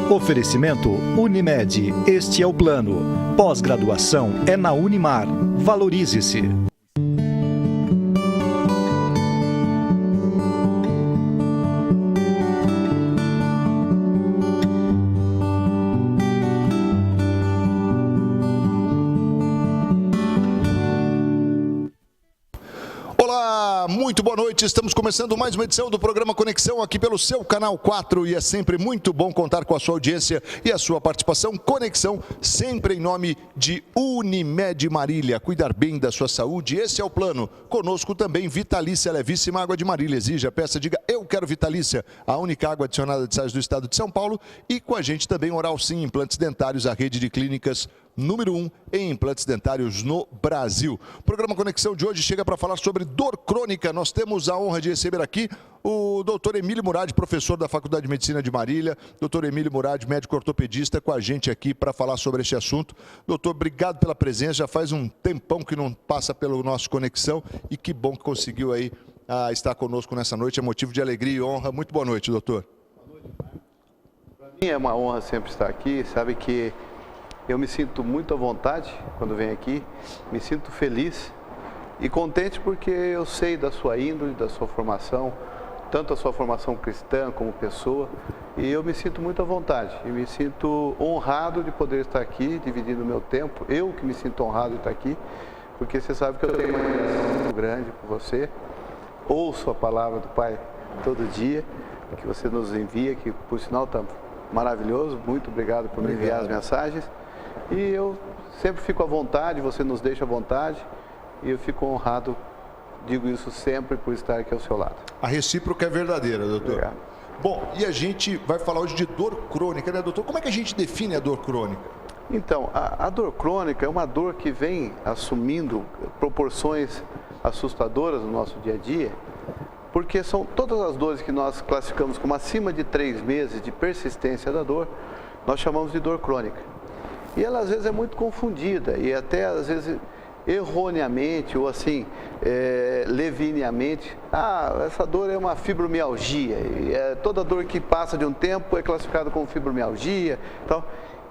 Oferecimento Unimed. Este é o plano. Pós-graduação é na Unimar. Valorize-se. Muito boa noite, estamos começando mais uma edição do programa Conexão aqui pelo seu Canal 4 e é sempre muito bom contar com a sua audiência e a sua participação. Conexão sempre em nome de Unimed Marília, cuidar bem da sua saúde, esse é o plano. Conosco também Vitalícia Levíssima Água de Marília, exija, peça, diga eu quero Vitalícia, a única água adicionada de sais do estado de São Paulo, e com a gente também Oral Sim, implantes dentários, a rede de clínicas número 1 em implantes dentários no Brasil. O programa Conexão de hoje chega para falar sobre dor crônica. Nós temos a honra de receber aqui o Dr. Emílio Murad, professor da Faculdade de Medicina de Marília. Dr. Emílio Murad, médico ortopedista, com a gente aqui para falar sobre este assunto. Doutor, obrigado pela presença. Já faz um tempão que não passa pelo nosso Conexão e que bom que conseguiu aí estar conosco nessa noite. É motivo de alegria e honra. Muito boa noite, doutor. Boa noite, Marcos. Para mim é uma honra sempre estar aqui. Sabe que eu me sinto muito à vontade quando venho aqui, me sinto feliz e contente porque eu sei da sua índole, da sua formação, tanto a sua formação cristã como pessoa, e eu me sinto muito à vontade e me sinto honrado de poder estar aqui, dividindo o meu tempo, eu que me sinto honrado de estar aqui, porque você sabe que eu tenho uma admiração muito grande por você, ouço a palavra do Pai todo dia, que você nos envia, que por sinal está maravilhoso, muito obrigado por me enviar as mensagens. E eu sempre fico à vontade, você nos deixa à vontade, e eu fico honrado, digo isso sempre, por estar aqui ao seu lado. A recíproca é verdadeira, doutor. Obrigado. Bom, e a gente vai falar hoje de dor crônica, né, doutor? Como é que a gente define a dor crônica? Então, a dor crônica é uma dor que vem assumindo proporções assustadoras no nosso dia a dia, porque são todas as dores que nós classificamos como acima de 3 meses de persistência da dor, nós chamamos de dor crônica. E ela às vezes é muito confundida e até às vezes erroneamente ou assim, levineamente, essa dor é uma fibromialgia, e toda dor que passa de um tempo é classificada como fibromialgia. Então,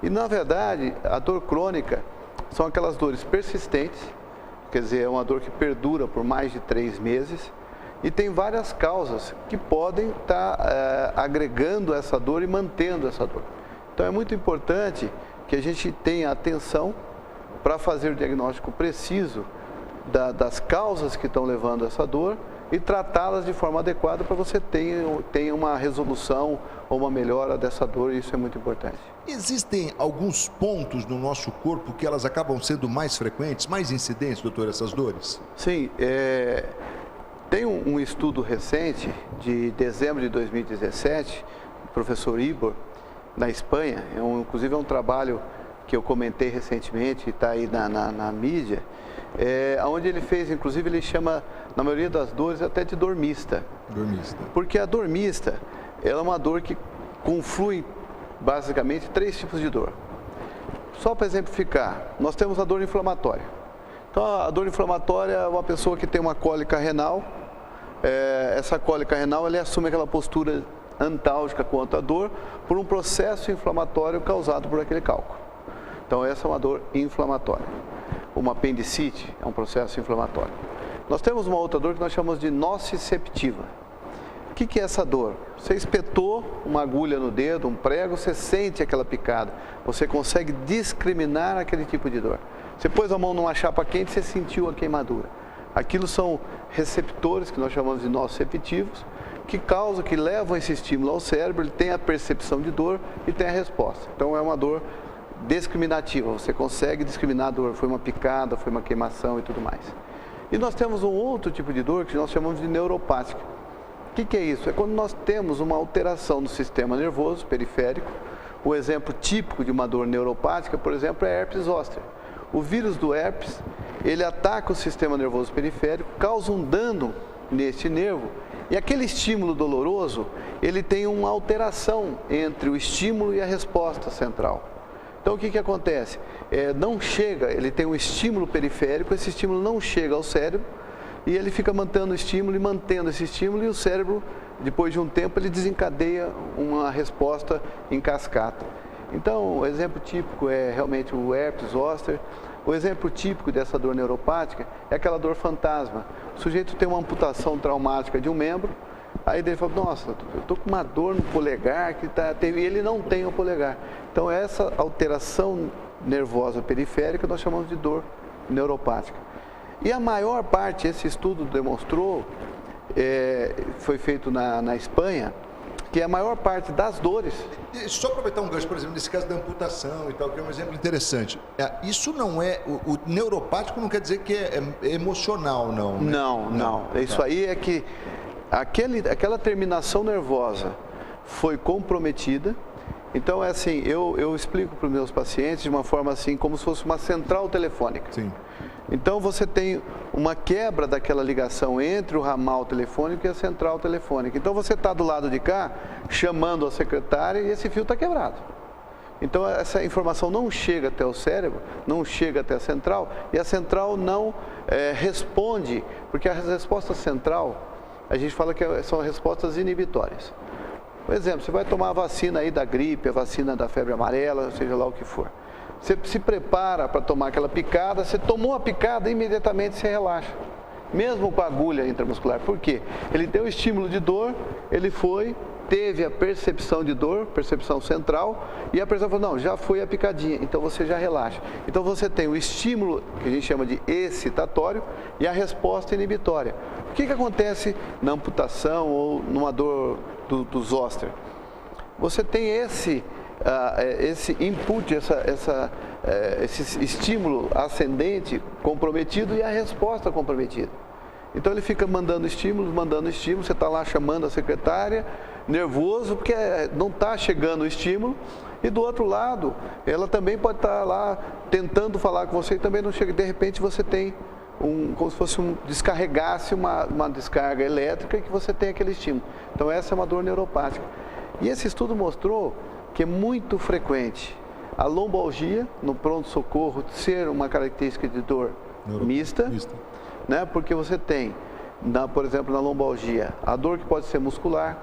e na verdade, a dor crônica são aquelas dores persistentes, quer dizer, é uma dor que perdura por mais de 3 meses e tem várias causas que podem estar agregando essa dor e mantendo essa dor. Então é muito importante que a gente tenha atenção para fazer o diagnóstico preciso das causas que estão levando a essa dor e tratá-las de forma adequada para você tenha uma resolução ou uma melhora dessa dor, e isso é muito importante. Existem alguns pontos no nosso corpo que elas acabam sendo mais frequentes, mais incidentes, doutor, essas dores? Sim, tem um estudo recente de dezembro de 2017, do professor Ibor, na Espanha, inclusive é um trabalho que eu comentei recentemente, está aí na mídia, onde ele fez, inclusive ele chama, na maioria das dores, até de dor mista. Dor mista. Porque a dor mista, ela é uma dor que conflui basicamente 3 tipos de dor. Só para exemplificar, nós temos a dor inflamatória. Então a dor inflamatória é uma pessoa que tem uma cólica renal, essa cólica renal, ela assume aquela postura antálgica quanto à dor por um processo inflamatório causado por aquele cálculo. Então essa é uma dor inflamatória. Uma apendicite é um processo inflamatório. Nós temos uma outra dor que nós chamamos de nociceptiva. O que é essa dor? Você espetou uma agulha no dedo, um prego, você sente aquela picada. Você consegue discriminar aquele tipo de dor. Você pôs a mão numa chapa quente, você sentiu a queimadura. Aquilo são receptores que nós chamamos de nociceptivos, que levam esse estímulo ao cérebro, ele tem a percepção de dor e tem a resposta. Então é uma dor discriminativa, você consegue discriminar a dor, foi uma picada, foi uma queimação e tudo mais. E nós temos um outro tipo de dor que nós chamamos de neuropática. O que é isso? É quando nós temos uma alteração no sistema nervoso periférico. O exemplo típico de uma dor neuropática, por exemplo, é herpes zoster. O vírus do herpes, ele ataca o sistema nervoso periférico, causa um dano neste nervo, e aquele estímulo doloroso, ele tem uma alteração entre o estímulo e a resposta central. Então o que acontece? Não chega, ele tem um estímulo periférico, esse estímulo não chega ao cérebro, e ele fica mantendo o estímulo e mantendo esse estímulo, e o cérebro depois de um tempo, ele desencadeia uma resposta em cascata. Então, o exemplo típico é realmente o herpes zoster. O exemplo típico dessa dor neuropática é aquela dor fantasma. O sujeito tem uma amputação traumática de um membro, aí ele fala, nossa, eu estou com uma dor no polegar, e ele não tem o polegar. Então, essa alteração nervosa periférica nós chamamos de dor neuropática. E a maior parte, esse estudo demonstrou, foi feito na Espanha, que a maior parte das dores... Só aproveitar um gancho, por exemplo, nesse caso da amputação e tal, que é um exemplo interessante. Isso não é... O neuropático não quer dizer que é emocional, não, né? Não. Isso aí é que aquela terminação nervosa foi comprometida. Então, é assim, eu explico para os meus pacientes de uma forma assim, como se fosse uma central telefônica. Sim. Então, você tem uma quebra daquela ligação entre o ramal telefônico e a central telefônica. Então, você está do lado de cá, chamando a secretária e esse fio está quebrado. Então, essa informação não chega até o cérebro, não chega até a central, e a central não responde, porque a resposta central, a gente fala que são respostas inibitórias. Por exemplo, você vai tomar a vacina aí da gripe, a vacina da febre amarela, seja lá o que for. Você se prepara para tomar aquela picada, você tomou a picada e imediatamente você relaxa. Mesmo com a agulha intramuscular. Por quê? Ele deu estímulo de dor, ele teve a percepção de dor, percepção central, e a pessoa falou, não, já foi a picadinha, então você já relaxa. Então você tem o estímulo, que a gente chama de excitatório, e a resposta inibitória. O que acontece na amputação ou numa dor do zoster? Você tem esse input, esse estímulo ascendente comprometido e a resposta comprometida. Então ele fica mandando estímulos, você está lá chamando a secretária, nervoso, porque não está chegando o estímulo, e do outro lado, ela também pode estar lá tentando falar com você e também não chega. De repente você tem como se fosse descarregasse uma descarga elétrica e que você tem aquele estímulo. Então essa é uma dor neuropática. E esse estudo mostrou que é muito frequente a lombalgia no pronto-socorro ser uma característica de dor mista, né? Porque você tem, por exemplo, na lombalgia, a dor que pode ser muscular,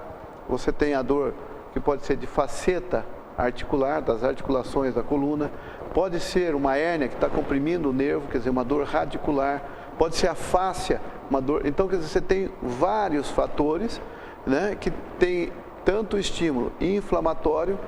você tem a dor que pode ser de faceta articular, das articulações da coluna, pode ser uma hérnia que está comprimindo o nervo, quer dizer, uma dor radicular, pode ser a fáscia, uma dor. Então, quer dizer, você tem vários fatores, né, que tem tanto estímulo inflamatório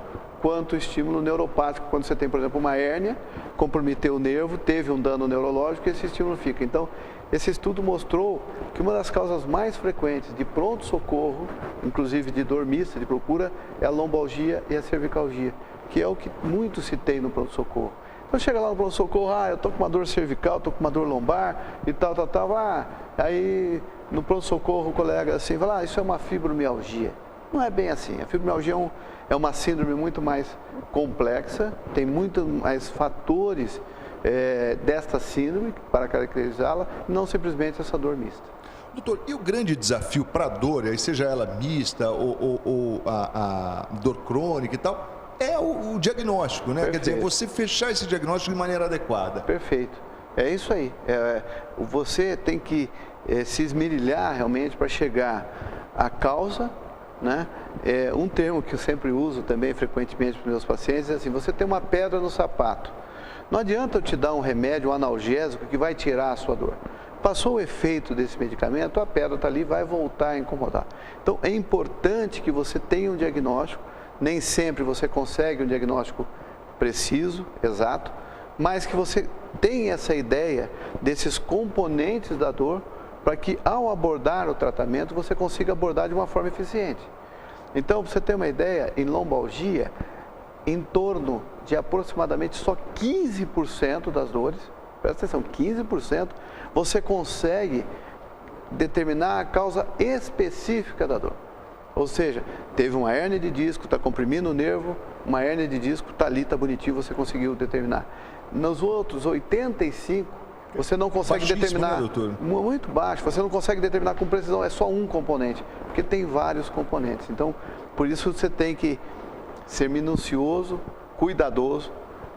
quanto estímulo neuropático. Quando você tem, por exemplo, uma hérnia, comprometeu o nervo, teve um dano neurológico, esse estímulo fica. Então, esse estudo mostrou que uma das causas mais frequentes de pronto-socorro, inclusive de dor mista, de procura, é a lombalgia e a cervicalgia, que é o que muito se tem no pronto-socorro. Então chega lá no pronto-socorro, eu estou com uma dor cervical, estou com uma dor lombar e tal. Aí no pronto-socorro o colega assim fala, isso é uma fibromialgia. Não é bem assim, a fibromialgia é uma síndrome muito mais complexa, tem muito mais fatores desta síndrome para caracterizá-la, não simplesmente essa dor mista. Doutor, e o grande desafio para a dor, aí seja ela mista ou a dor crônica e tal, é o diagnóstico, né? Perfeito. Quer dizer, você fechar esse diagnóstico de maneira adequada. Perfeito. É isso aí. Você tem que se esmerilhar realmente para chegar à causa, né? Um termo que eu sempre uso também frequentemente para os meus pacientes é assim, você tem uma pedra no sapato. Não adianta eu te dar um remédio, um analgésico que vai tirar a sua dor. Passou o efeito desse medicamento, a pedra está ali e vai voltar a incomodar. Então, é importante que você tenha um diagnóstico. Nem sempre você consegue um diagnóstico preciso, exato, mas que você tenha essa ideia desses componentes da dor para que, ao abordar o tratamento, você consiga abordar de uma forma eficiente. Então, para você ter uma ideia, em lombalgia, em torno de aproximadamente só 15% das dores, presta atenção, 15%, você consegue determinar a causa específica da dor. Ou seja, teve uma hérnia de disco, está comprimindo o nervo, uma hérnia de disco, está ali, está bonitinho, você conseguiu determinar. Nos outros 85%, você não consegue determinar, né, doutor? Muito baixo, você não consegue determinar com precisão, é só um componente, porque tem vários componentes. Então, por isso você tem que ser minucioso, cuidadoso,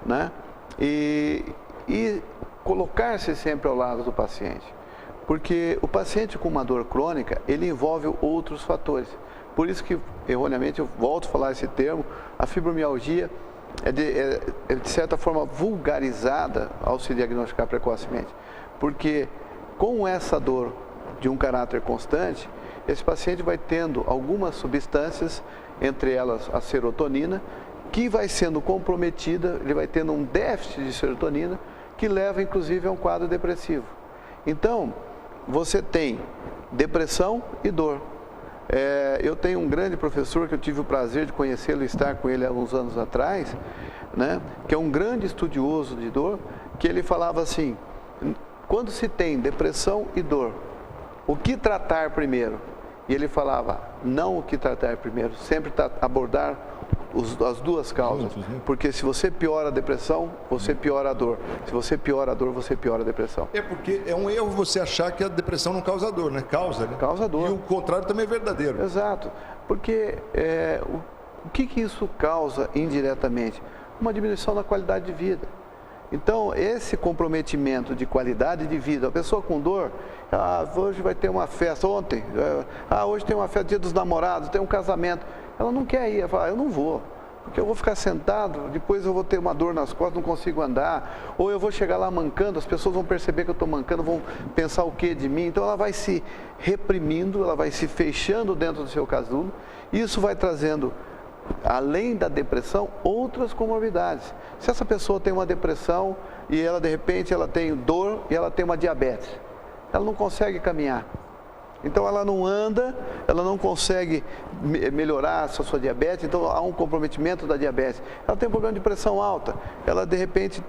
né? E colocar-se sempre ao lado do paciente. Porque o paciente com uma dor crônica, ele envolve outros fatores. Por isso que, erroneamente, eu volto a falar esse termo, a fibromialgia é de certa forma vulgarizada ao se diagnosticar precocemente. Porque com essa dor de um caráter constante, esse paciente vai tendo algumas substâncias, entre elas a serotonina, que vai sendo comprometida, ele vai tendo um déficit de serotonina, que leva inclusive a um quadro depressivo. Então, você tem depressão e dor. Eu tenho um grande professor que eu tive o prazer de conhecê-lo e estar com ele há uns anos atrás, né, que é um grande estudioso de dor, que ele falava assim, quando se tem depressão e dor, o que tratar primeiro? E ele falava, não o que tratar primeiro, sempre abordar as duas causas, porque se você piora a depressão, você piora a dor. Se você piora a dor, você piora a depressão. É porque é um erro você achar que a depressão não causa dor, né? Causa, né? Causa dor. E o contrário também é verdadeiro. Exato, porque o que isso causa indiretamente? Uma diminuição da qualidade de vida. Então, esse comprometimento de qualidade de vida, a pessoa com dor, hoje vai ter uma festa, hoje tem uma festa, dia dos namorados, tem um casamento, ela não quer ir, ela fala, eu não vou, porque eu vou ficar sentado, depois eu vou ter uma dor nas costas, não consigo andar, ou eu vou chegar lá mancando, as pessoas vão perceber que eu estou mancando, vão pensar o que de mim, então ela vai se reprimindo, ela vai se fechando dentro do seu casulo, e isso vai trazendo, além da depressão, outras comorbidades. Se essa pessoa tem uma depressão e ela de repente ela tem dor e ela tem uma diabetes, ela não consegue caminhar. Então ela não anda, ela não consegue melhorar a sua diabetes, então há um comprometimento da diabetes. Ela tem um problema de pressão alta, ela de repente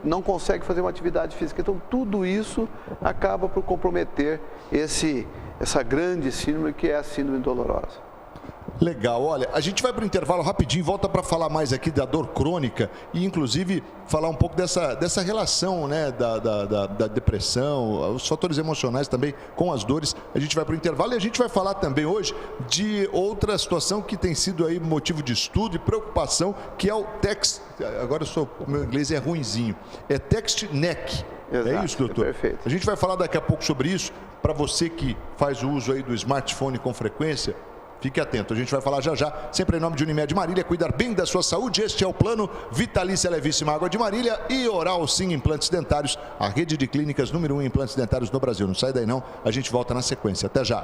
não consegue fazer uma atividade física. Então tudo isso acaba por comprometer essa grande síndrome que é a síndrome dolorosa. Legal, olha, a gente vai para o intervalo rapidinho, volta para falar mais aqui da dor crônica e inclusive falar um pouco dessa relação, né, da depressão, os fatores emocionais também com as dores. A gente vai para o intervalo e a gente vai falar também hoje de outra situação que tem sido aí motivo de estudo e preocupação, que é o text, agora o meu inglês é ruinzinho, é text neck. Exato, é isso, doutor? Perfeito. A gente vai falar daqui a pouco sobre isso, para você que faz o uso aí do smartphone com frequência. Fique atento, a gente vai falar já já, sempre em nome de Unimed Marília, cuidar bem da sua saúde. Este é o plano Vitalícia Levíssima Água de Marília e Oral Sim Implantes Dentários, a rede de clínicas número 1 em implantes dentários no Brasil. Não sai daí não, a gente volta na sequência. Até já.